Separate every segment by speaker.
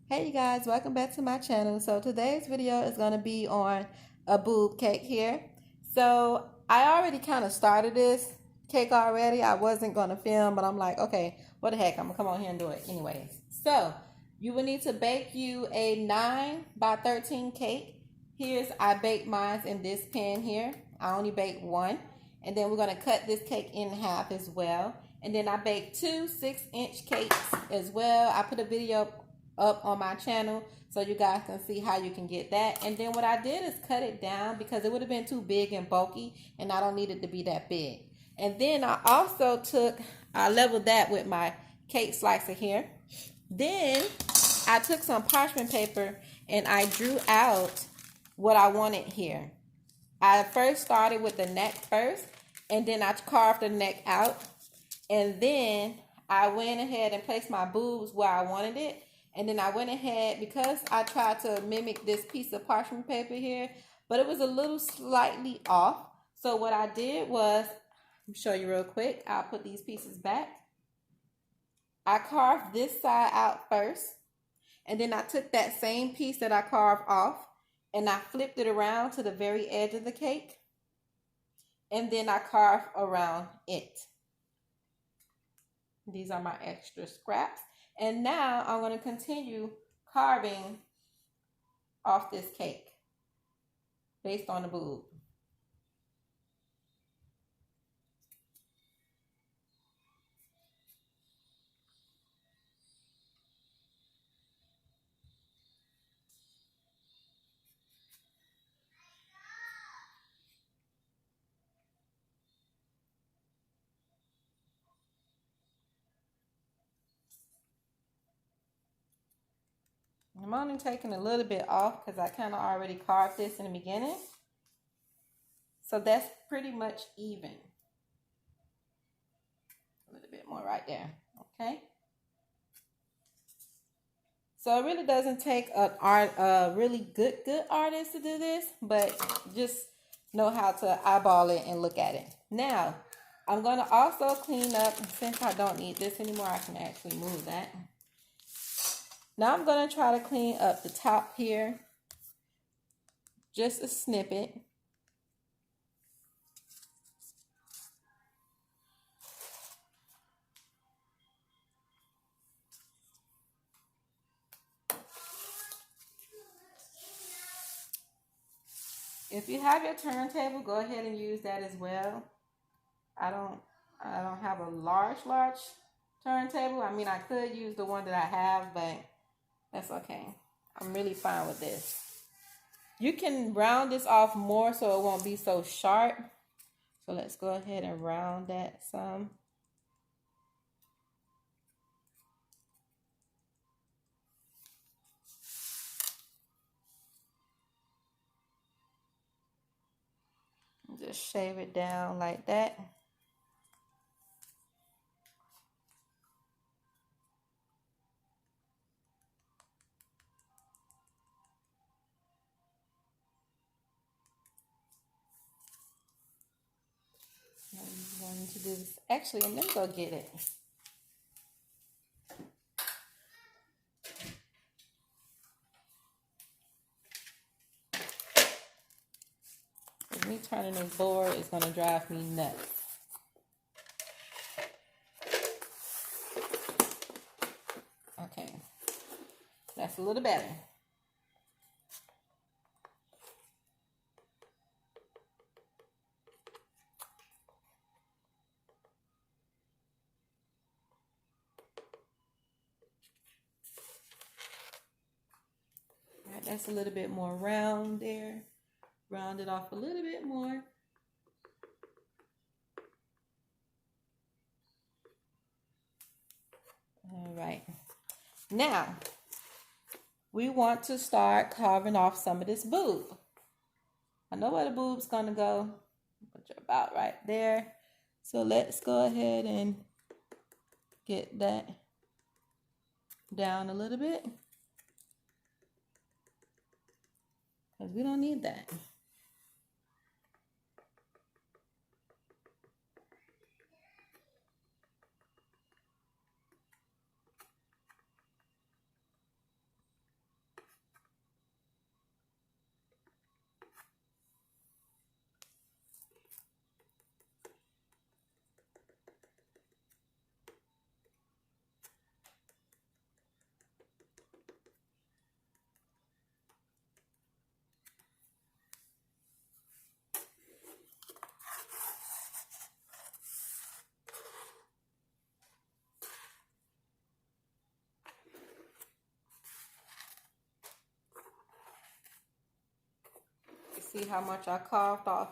Speaker 1: Hey you guys, welcome back to my channel. So today's video is going to be on a boob cake here. So I already kind of started this cake already. I wasn't going to film, but I'm like, okay, what the heck, I'm going to come on here and do it anyways. So you will need to bake you a 9 by 13 cake. I baked mine in this pan here. I only baked one. And then we're going to cut this cake in half as well. And then I baked two 6-inch cakes as well. I put a video up on my channel so you guys can see how you can get that. And then what I did is cut it down because it would have been too big and bulky, and I don't need it to be that big. And then I leveled that with my cake slicer here. Then I took some parchment paper and I drew out what I wanted here. I first started with the neck first, and then I carved the neck out, and then I went ahead and placed my boobs where I wanted it. And then I went ahead, because I tried to mimic this piece of parchment paper here, but it was a little slightly off. So what I did was, let me show you real quick. I'll put these pieces back. I carved this side out first, and then I took that same piece that I carved off, and I flipped it around to the very edge of the cake, and then I carved around it. These are my extra scraps. And now I'm going to continue carving off this cake based on the boob. I'm only taking a little bit off because I kind of already carved this in the beginning. So that's pretty much even. A little bit more right there, okay? So it really doesn't take a really good artist to do this, but just know how to eyeball it and look at it. Now, I'm going to also clean up, since I don't need this anymore, I can actually move that. Now I'm going to try to clean up the top here, just a snippet. If you have your turntable, go ahead and use that as well. I don't have a large turntable. I mean, I could use the one that I have, but that's okay. I'm really fine with this. You can round this off more so it won't be so sharp. So let's go ahead and round that some. Just shave it down like that. I'm going to do this. Actually, let me go get it. Me turning this board is going to drive me nuts. Okay, that's a little better. All right, that's a little bit more round there. Round it off a little bit more. All right. Now, we want to start carving off some of this boob. I know where the boob's going to go. Put you about right there. So let's go ahead and get that down a little bit, because we don't need that. see how much I carved off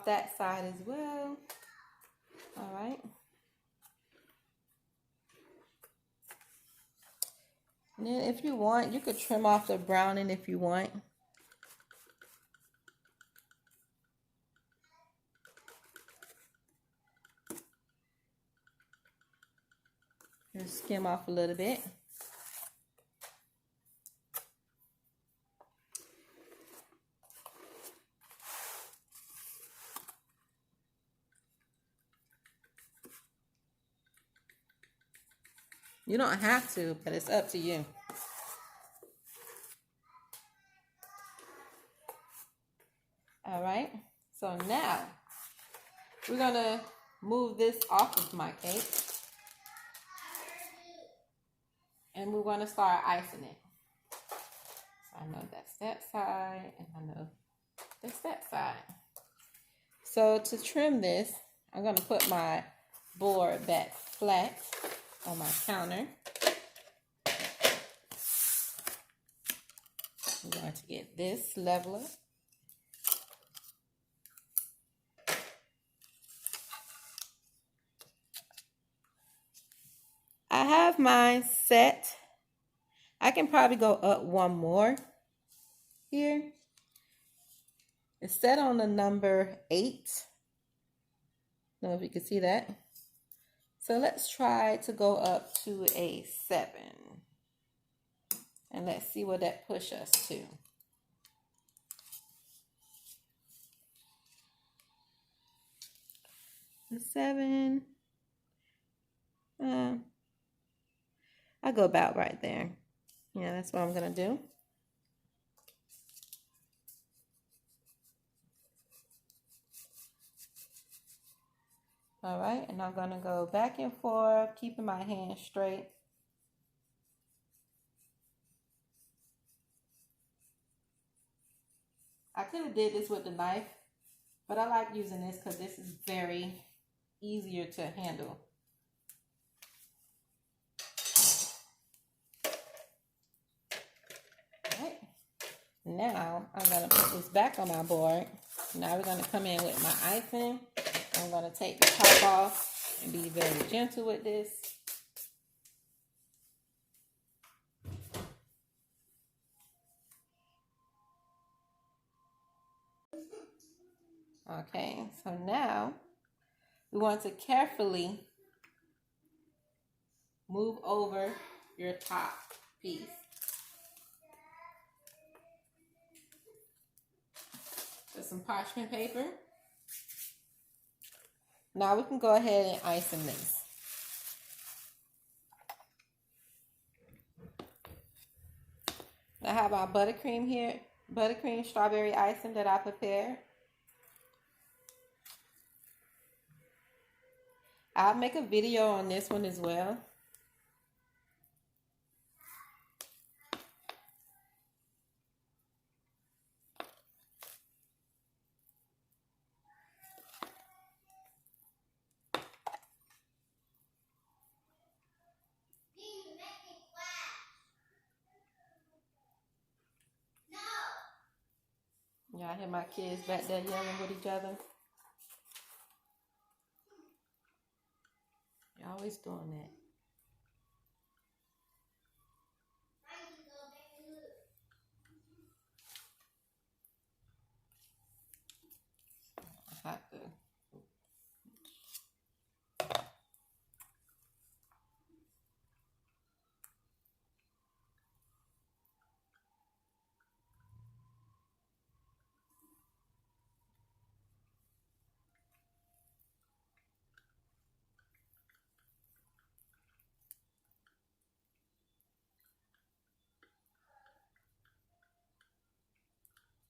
Speaker 1: that side as well. All right. And then if you want, you could trim off the browning if you want. Just skim off a little bit. You don't have to, but it's up to you. All right, so now we're gonna move this off of my cake and we're gonna start icing it. So I know that's that side and I know that's that side. So to trim this, I'm gonna put my board back flat on my counter. I'm going to get this leveler. I have mine set. I can probably go up one more here. It's set on the number 8. I don't know if you can see that. So let's try to go up to a 7. And let's see what that pushes us to. A 7. I go about right there. Yeah, that's what I'm going to do. All right, and I'm going to go back and forth, keeping my hands straight. I could have did this with the knife, but I like using this because this is very easier to handle. All right, now I'm going to put this back on my board. Now we're going to come in with my icing. I'm going to take the top off and be very gentle with this. Okay, so now we want to carefully move over your top piece. With some parchment paper. Now we can go ahead and icing this. I have my buttercream here, buttercream strawberry icing that I prepared. I'll make a video on this one as well. Yeah, I hear my kids back there yelling with each other. You're always doing that.